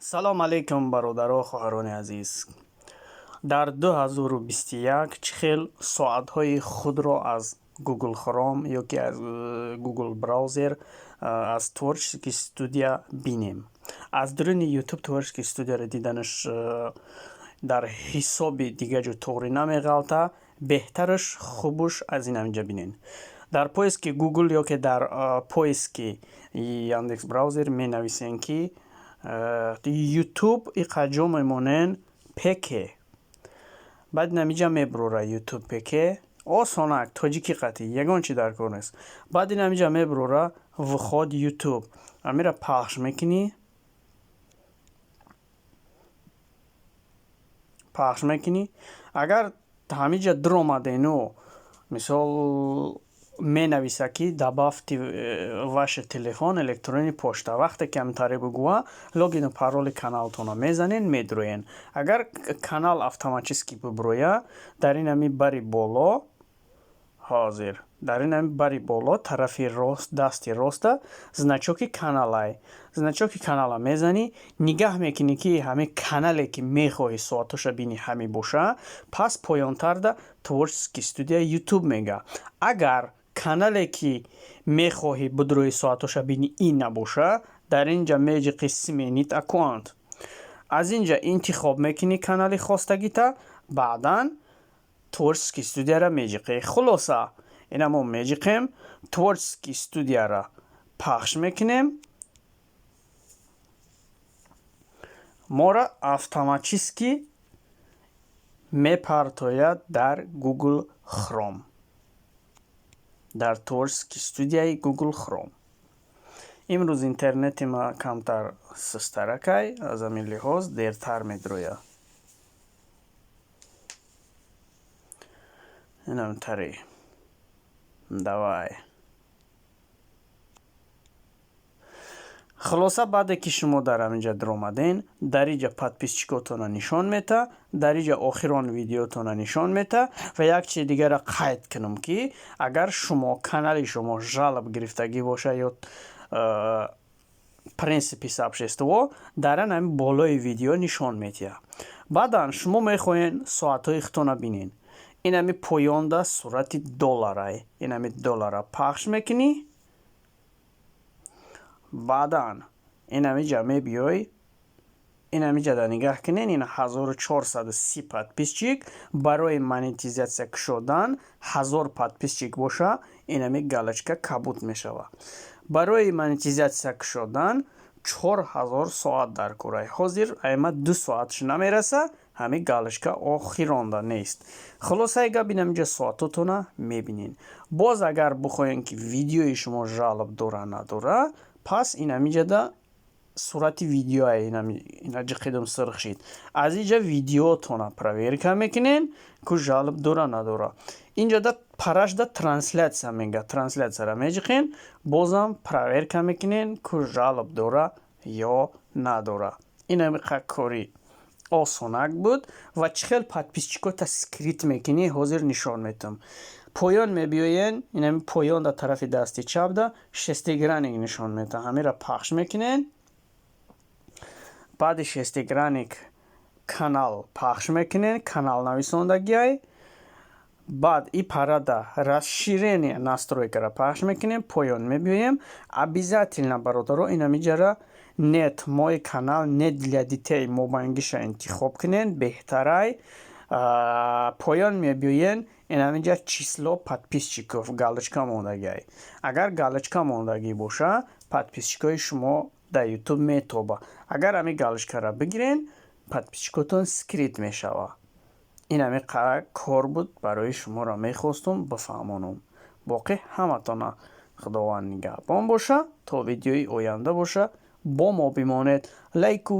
салом алейкум бародаро хоҳарони азиз. дар 2021 чихел соатҳои худро аз гугл хром ёки аз гугл браузер аз творческий студия бинем. аз дуруни ютуб творческий студияро диданаш дар ҳисоби дига ҷо тоғрӣ намеғалта, беҳтараш хубуш аз ин ҳаминҷа бинен. дар поиски гугл ёки дар поиски яндекс браузер менависен ки ютуб иқаҷо мемонен пеке. баъд намиҷа меброра ютуб пеке осонак тоҷики қатӣ ягон чи дар кор нест. баъди намиҷа меброра вход ютуб амира пахш мекунӣ. агар ҳамиҷа дуромадену мисол менависа ки добавьте ваш телефон электронный почта. вақте ки ҳаминтаре бигӯва логину пароли каналтона мезанен медроен. агар канал автоматически биброя дар ин ҳами бари боло ҳозир дар ин ҳами бари боло тарафи рост дасти роста значоки канала мезанӣ нигаҳ мекунӣ ки ҳами канале ки мехоҳӣ соатоша бини ҳами боша пас поёнтарда творческий студия ютуб мега. агар канале ки мехоҳӣ бидрои соатоша бини ин набоша дар инҷа меҷи қисменит аккаунт аз инҷа интихоб мекунӣ канали хостагита баъдан творческий студияра меҷиқӣ. хулоса ина мо меҷиқем творческий студияра пахш мекунем мора автоматически мепартояд дар гугл хром дар творческий студияи гугл хром. имрӯз интернети ма камтар сустаракай аз ҳамин лиҳоз дертар медроя. инам тари давай хулоса баъде ки шумо дар ҳаминҷа дуромаден дар инҷа подписчикотона нишон мета, дар инҷа охирон видеотона нишон мета ва як чизи дигара қайд кунам ки агар шумо канали шумо жалб гирифтагӣ боша ё принципи сообщество дар ҳами болои видео нишон метия. баъдан шумо мехоҳен соатҳои худтона бинен. ин ҳами поёнда сурати долларай ин ҳами доллара пахш мекунӣ. баъдан ин ҳамиҷа мебиёй ин ҳамиҷада нигаҳ кунен ин 1430 подписчик барои монетизатсия кушодан 1000 подписчик боша ин ҳами галочка кабут мешава. барои монетизатсия кушодан 4000 соат дар корай. ҳозир айма 2 соатш намераса ҳами галочка охиронда нест. хулосаи гап ин ҳамиҷа соатотона мебинен. боз агар бихоҳем ки видеои шумо жалб дора надора пас ин ҳамиҷада сурати видеоае ина ҷиқидум сирх шид. аз инҷа видеотона проверка мекунен ку жалб дора надора. инҷада парашда трансляция мега. трансляцияра меҷиқен бозам проверка мекунен ку жалб дора ё надора. ин ҳамиқа кори осонак буд ва чихел подписчикота скрит мекунӣ ҳозир нишон метам. поён мебиёен ин ҳами поён дар тарафи дасти чапда шестигранник нишон мета. ҳамира пахш мекунен. баъди шестигранник канал пахш мекунен канал нависондагиай. баъд и парада расширение настройкара пахш мекунем. поён мебиёем. обязательно бародаро ин ҳамиҷара нет мой канал нет для детей мобангиша интихоб кунен беҳтарай. поён мебиёен ин ҳаминҷа число подписчиков галочка мондагиай. агар галочка мондагӣ боша подписчикои шумо дар ютуб метоба. агар ҳами галочкара бигирен подписчикотон скрит мешава. ин ҳами кор буд барои шуморо мехостум бифаҳмонам. боқӣ ҳаматона худованд нигаҳбон боша то видеои оянда боша бо мо бимонед. лайку